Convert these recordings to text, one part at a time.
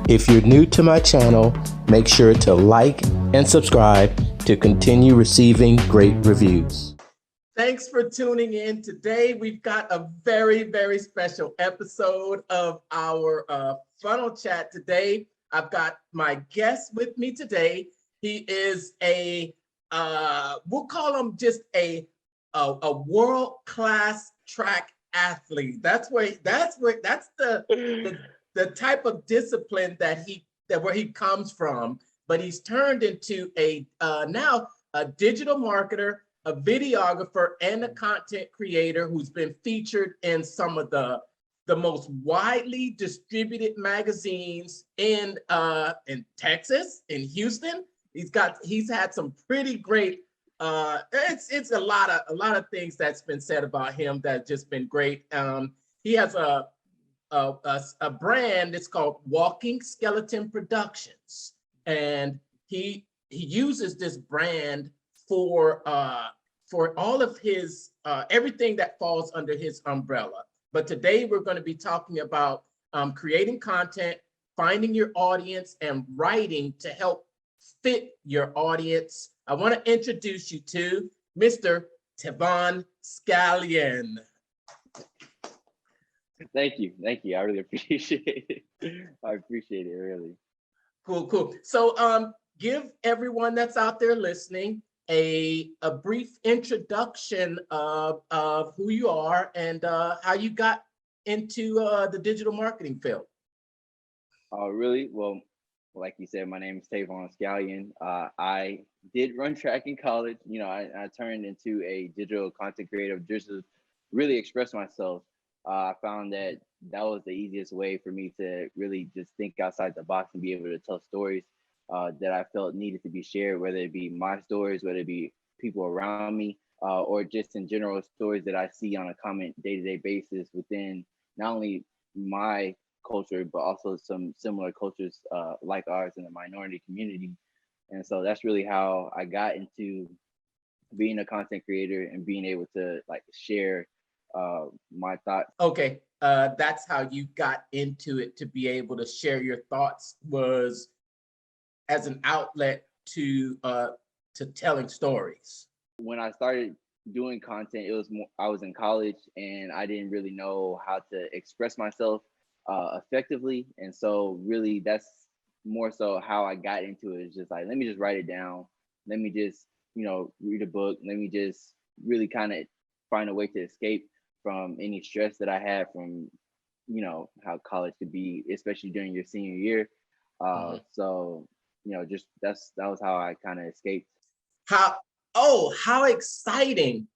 If you're new to my channel, make sure to like and subscribe to continue receiving great reviews. Thanks for tuning in. Today, we've got a very, very special episode of our funnel chat today. I've got my guest with me today. He is we'll call him just a world-class track athlete. That's the type of discipline where he comes from. But he's turned into now a digital marketer, a videographer, and a content creator who's been featured in some of the most widely distributed magazines in Texas, in Houston. He's had some pretty great. It's a lot of things that's been said about him that's just been great. He has a brand. It's called Walkin Skeleton Productions, and he uses this brand for all of his everything that falls under his umbrella. But today we're going to be talking about creating content, finding your audience, and writing to help fit your audience. I want to introduce you to Mr. Tevaun Scallion. Thank you. I really appreciate it. I appreciate it, really. Cool. So give everyone that's out there listening a brief introduction of who you are and how you got into the digital marketing field. Really? Well, like you said, my name is Tevaun Scallion. I did run track in college. You know, I turned into a digital content creator just to really express myself. I found that was the easiest way for me to really just think outside the box and be able to tell stories that I felt needed to be shared, whether it be my stories, whether it be people around me, or just in general stories that I see on a common day-to-day basis within not only my culture, but also some similar cultures like ours in the minority community. And so that's really how I got into being a content creator and being able to like share my thoughts. Okay, that's how you got into it, to be able to share your thoughts, was as an outlet to telling stories. When I started doing content, it was more, I was in college and I didn't really know how to express myself effectively, and so really that's more so how I got into it. It's just like, let me just write it down, let me just read a book, let me just really kind of find a way to escape from any stress that I had from how college could be, especially during your senior year. So just that was how I kind of escaped. How exciting,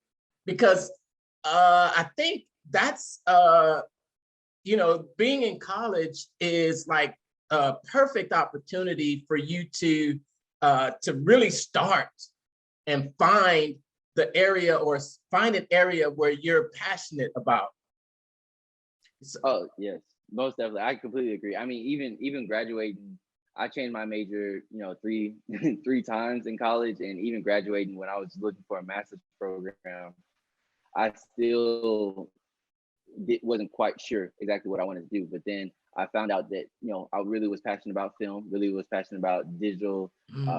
because I think that's being in college is like a perfect opportunity for you to really start and find the area, or find an area where you're passionate about. Oh yes, most definitely. I completely agree. I mean, even graduating, I changed my major, three times in college, and even graduating when I was looking for a master's program, I still wasn't quite sure exactly what I wanted to do. But then I found out that I really was passionate about film, really was passionate about digital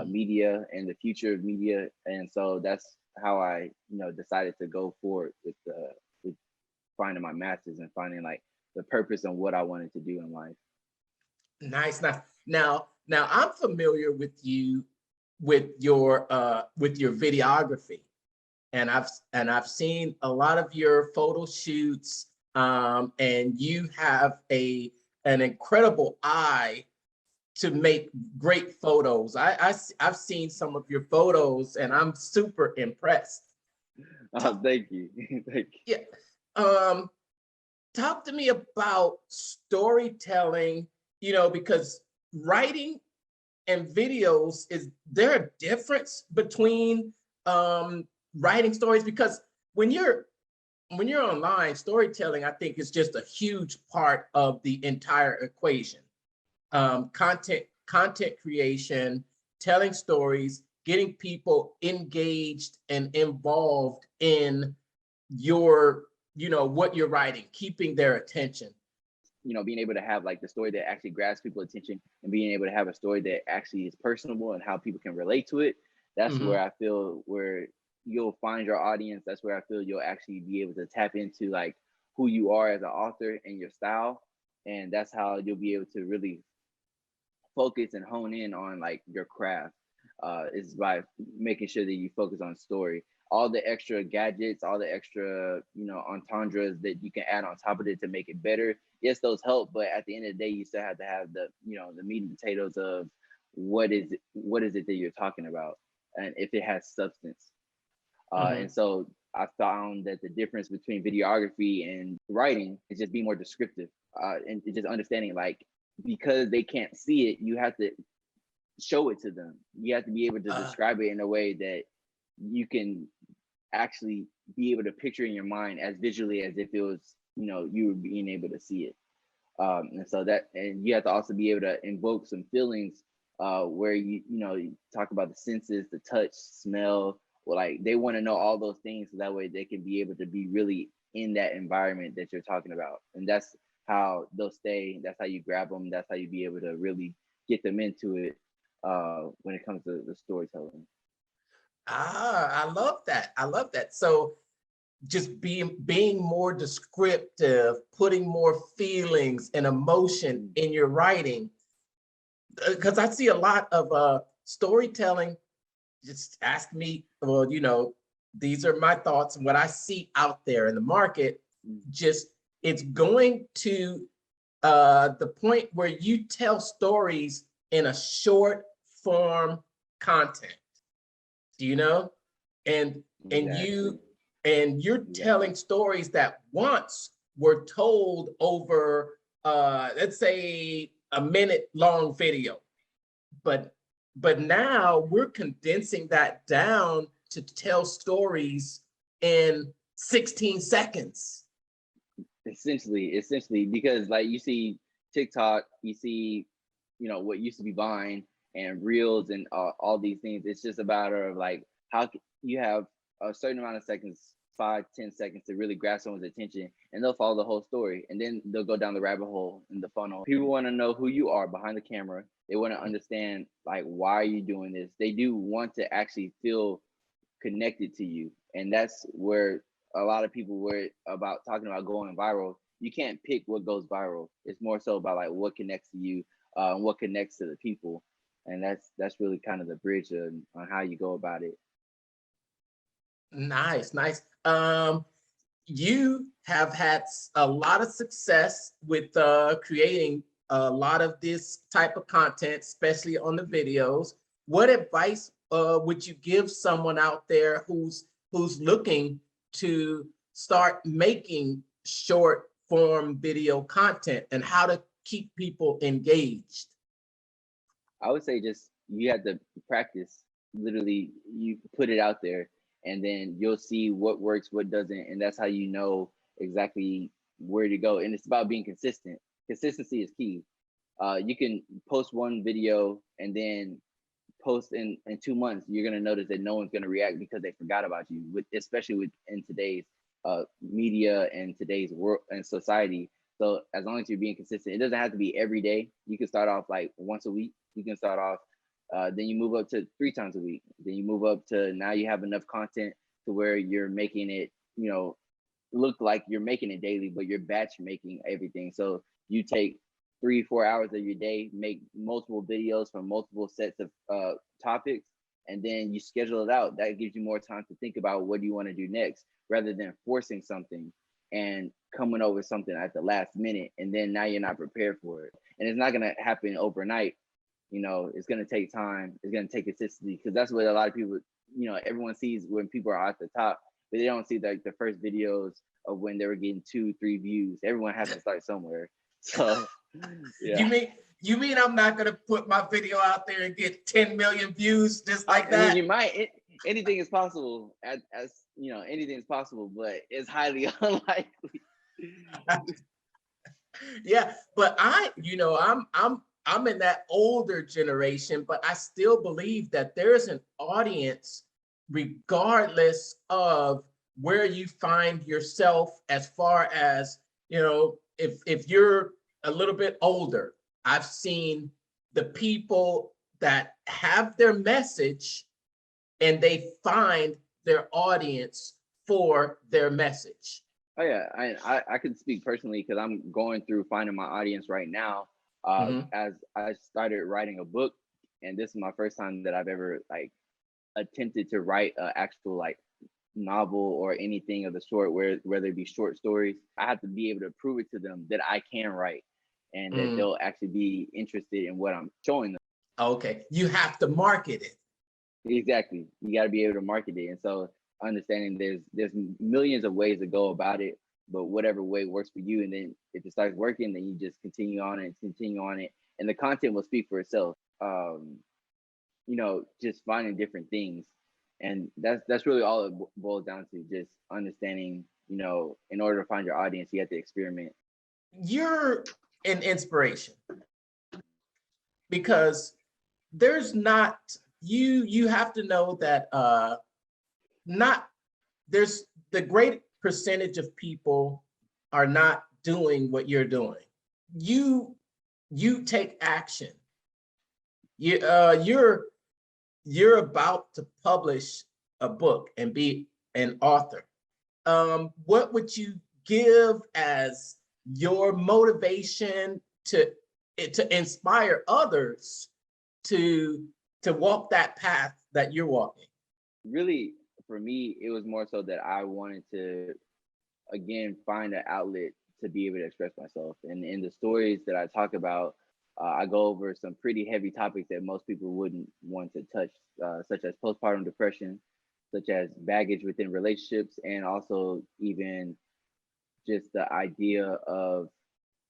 media and the future of media, and so that's how I decided to go forward with finding my master's and finding like the purpose and what I wanted to do in life. Nice. Now I'm familiar with you with your videography, and I've seen a lot of your photo shoots, and you have an incredible eye to make great photos. I've seen some of your photos and I'm super impressed. Oh, thank you. Thank you. Yeah. Talk to me about storytelling, because writing and videos, is there a difference between writing stories? Because when you're online, storytelling, I think, is just a huge part of the entire equation. Content creation, telling stories, getting people engaged and involved in your, what you're writing, keeping their attention. you know, being able to have like the story that actually grabs people's attention and being able to have a story that actually is personable and how people can relate to it. That's Mhm. where I feel where you'll find your audience. That's where I feel you'll actually be able to tap into like who you are as an author and your style. And that's how you'll be able to really focus and hone in on like your craft, is by making sure that you focus on story. All the extra gadgets, all the extra, you know, entendres that you can add on top of it to make it better, yes, those help, but at the end of the day you still have to have the, you know, the meat and potatoes of what is it that you're talking about, and if it has substance. And Mhm. so I found that the difference between videography and writing is just being more descriptive, and just understanding like, because they can't see it, you have to show it to them. You have to be able to Uh, describe it in a way that you can actually be able to picture in your mind as visually as if it was, you know, you were being able to see it. And so that, and you have to also be able to invoke some feelings, where you know, you talk about the senses, the touch, smell, or like they want to know all those things so that way they can be able to be really in that environment that you're talking about. And that's how they'll stay. That's how you grab them. That's how you be able to really get them into it, when it comes to the storytelling. I love that. I love that. So just being more descriptive, putting more feelings and emotion Mm. in your writing, because I see a lot of storytelling. Just ask me, well, you know, these are my thoughts and what I see out there in the market. Mm. Just it's going to the point where you tell stories in a short form content. Do you know? And and Exactly. you and you're Exactly. telling stories that once were told over let's say a minute long video, but now we're condensing that down to tell stories in 16 seconds. Essentially, because like you see TikTok, you see, you know, what used to be Vine and Reels and all these things. It's just a matter of like you have a certain amount of seconds, 5, 10 seconds to really grab someone's attention, and they'll follow the whole story, and then they'll go down the rabbit hole in the funnel. People want to know who you are behind the camera. They want to understand like, why are you doing this. They do want to actually feel connected to you. And that's where a lot of people were about talking about going viral. You can't pick what goes viral. It's more so about like what connects to you, and what connects to the people. And that's really kind of the bridge on how you go about it. Nice, nice. You have had a lot of success with creating a lot of this type of content, especially on the videos. What advice would you give someone out there who's looking to start making short form video content and how to keep people engaged? I would say just you have to practice. Literally, you put it out there, and then you'll see what works, what doesn't, and that's how you know exactly where to go. And it's about being consistent. Consistency is key. You can post one video and then post in 2 months. You're gonna notice that no one's gonna react because they forgot about you. With especially with in today's media and today's world and society. So as long as you're being consistent, it doesn't have to be every day. You can start off like once a week. You can start off, then you move up to 3 times a week. Then you move up to now you have enough content to where you're making it, you know, look like you're making it daily, but you're batch making everything. So you take 3, 4 hours of your day, make multiple videos from multiple sets of topics, and then you schedule it out. That gives you more time to think about what do you want to do next, rather than forcing something and coming up with something at the last minute, and then now you're not prepared for it. And it's not gonna happen overnight. You know, it's gonna take time. It's gonna take consistency, because that's what a lot of people, you know, everyone sees when people are at the top, but they don't see like the first videos of when they were getting 2, 3 views. Everyone has to start somewhere. So You yeah. mean you mean I'm not gonna put my video out there and get 10 million views just like I mean, that? you might. Anything is possible. As you know, anything is possible, but it's highly unlikely. Yeah, but I'm in that older generation, but I still believe that there's an audience regardless of where you find yourself as far as, you know, if you're a little bit older, I've seen the people that have their message and they find their audience for their message. Oh yeah, I could speak personally because I'm going through finding my audience right now. As I started writing a book, and this is my first time that I've ever like attempted to write an actual like novel or anything of the sort, whether it be short stories. I have to be able to prove it to them that I can write and that they'll actually be interested in what I'm showing them. Okay, you have to market it. Exactly. You got to be able to market it. And so understanding there's millions of ways to go about it, but whatever way works for you. And then if it starts working, then you just continue on it, and the content will speak for itself. Just finding different things. And that's really all it boils down to, just understanding, in order to find your audience, you have to experiment. You're an inspiration because there's not, you have to know that not there's the great percentage of people are not doing what you're doing. You take action. You're about to publish a book and be an author. What would you give as your motivation to inspire others to walk that path that you're walking? Really, for me, it was more so that I wanted to, again, find an outlet to be able to express myself. And in the stories that I talk about, I go over some pretty heavy topics that most people wouldn't want to touch, such as postpartum depression, such as baggage within relationships, and also even just the idea of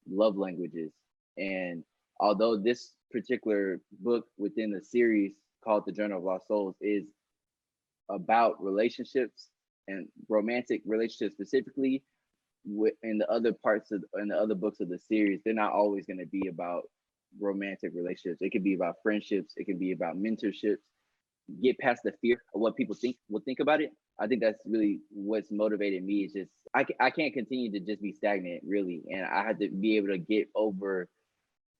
love languages. And although this particular book within the series called The Journal of Lost Souls is about relationships and romantic relationships specifically, in the other books of the series, they're not always going to be about romantic relationships. It could be about friendships. It can be about mentorships. Get past the fear of what people will think about it. I think that's really what's motivated me. Is just I can't continue to just be stagnant, really, and I had to be able to get over.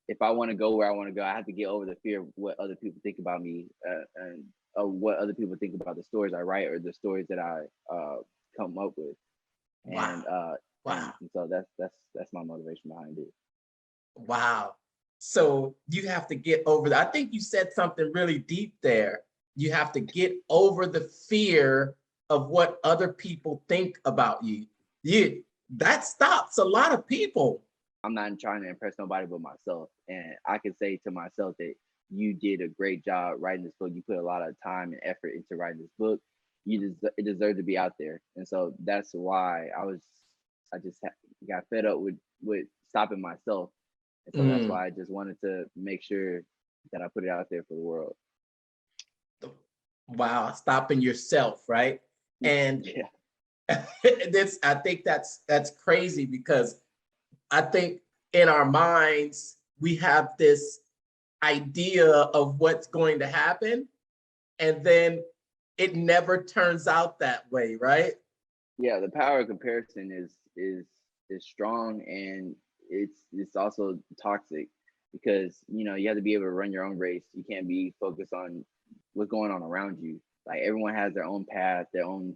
If I want to go where I want to go, I have to get over the fear of what other people think about me, and what other people think about the stories I write or the stories that I come up with. Wow. And Wow. and so that's my motivation behind it. Wow. So you have to get over that. I think you said something really deep there. You have to get over the fear of what other people think about you. That stops a lot of people. I'm not trying to impress nobody but myself. And I can say to myself that you did a great job writing this book. You put a lot of time and effort into writing this book. It deserved to be out there. And so that's why I just got fed up with stopping myself. And so that's why I just wanted to make sure that I put it out there for the world. Wow, stopping yourself, right? And yeah. I think that's crazy, because I think in our minds we have this idea of what's going to happen, and then it never turns out that way, right? Yeah, the power of comparison is strong, and it's also toxic, because you have to be able to run your own race. You can't be focused on what's going on around you. Like, everyone has their own path, their own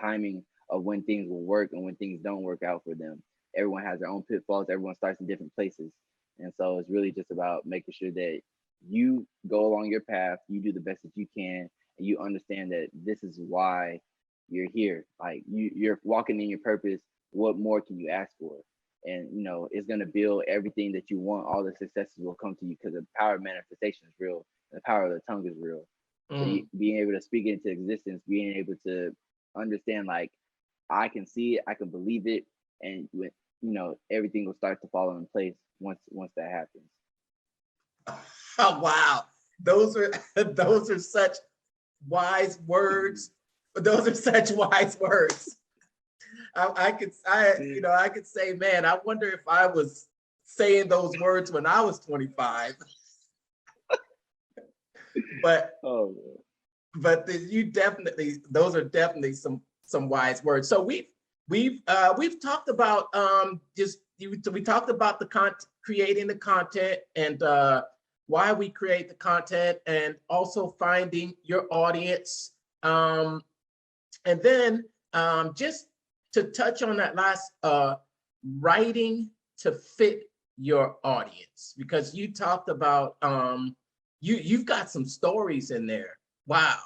timing of when things will work and when things don't work out for them. Everyone has their own pitfalls. Everyone starts in different places, and so it's really just about making sure that you go along your path, you do the best that you can, and you understand that this is why you're here. Like, you're walking in your purpose. What more can you ask for? And it's going to build everything that you want. All the successes will come to you, because the power of manifestation is real. The power of the tongue is real. So being able to speak it into existence, being able to understand, like, I can see it, I can believe it, and everything will start to fall in place once that happens. Oh, wow, those are such wise words. Those are such wise words. I could say, man, I wonder if I was saying those words when I was 25. But those are definitely some wise words. So we've talked about just we talked about the creating the content and why we create the content, and also finding your audience. And then just to touch on that last, writing to fit your audience, because you talked about you've got some stories in there. Wow,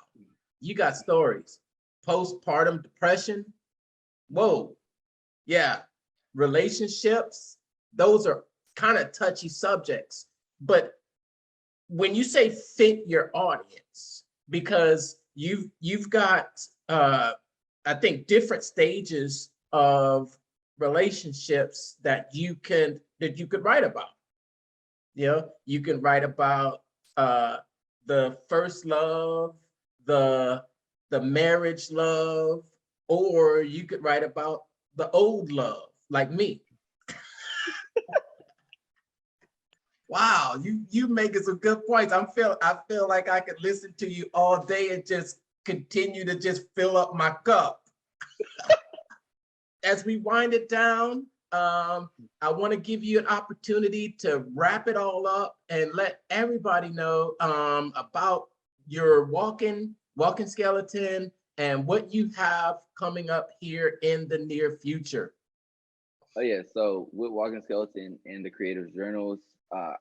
you got stories. Postpartum depression. Whoa, yeah. Relationships. Those are kind of touchy subjects. But when you say fit your audience, because you've got I think different stages of relationships that you could write about. You know, you can write about the first love, the marriage love, or you could write about the old love, like me. Wow, you making some good points. I feel like I could listen to you all day and just continue to just fill up my cup. As we wind it down, I want to give you an opportunity to wrap it all up and let everybody know about your Walkin Skeleton and what you have coming up here in the near future. Oh yeah, so with Walkin Skeleton and the Creativez Journals, I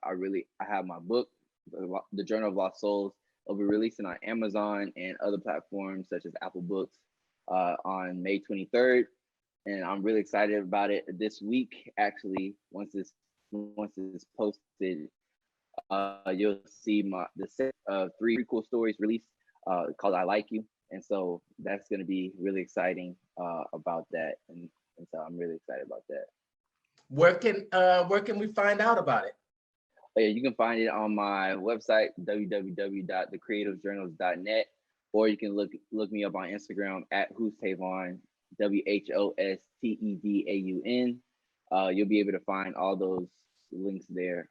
have my book, the Journal of Lost Souls. It'll be releasing on Amazon and other platforms such as Apple Books on May 23rd, and I'm really excited about it. This week, actually, once it's posted, you'll see the set of 3 cool stories released called "I Like You," and so that's going to be really exciting about that, and so I'm really excited about that. Where can we find out about it? Oh, yeah, you can find it on my website, www.thecreativejournals.net, or you can look me up on Instagram at Who's Tevaun, WHOSTEDAUN. You'll be able to find all those links there.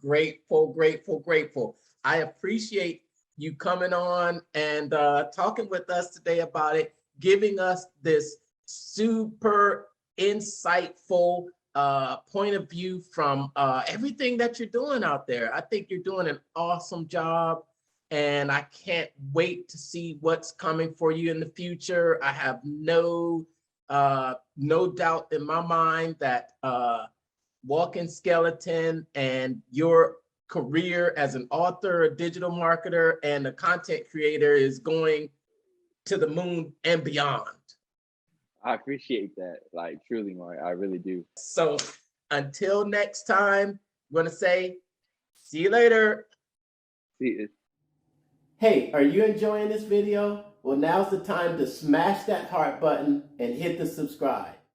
Grateful, grateful, grateful. I appreciate you coming on and talking with us today about it, giving us this super insightful point of view from everything that you're doing out there. I think you're doing an awesome job, and I can't wait to see what's coming for you in the future. I have no doubt in my mind that Walkin Skeleton and your career as an author, a digital marketer, and a content creator is going to the moon and beyond. I appreciate that, like truly, Mark. I really do. So until next time, I'm going to say, see you later. See you. Hey, are you enjoying this video? Well, now's the time to smash that heart button and hit the subscribe.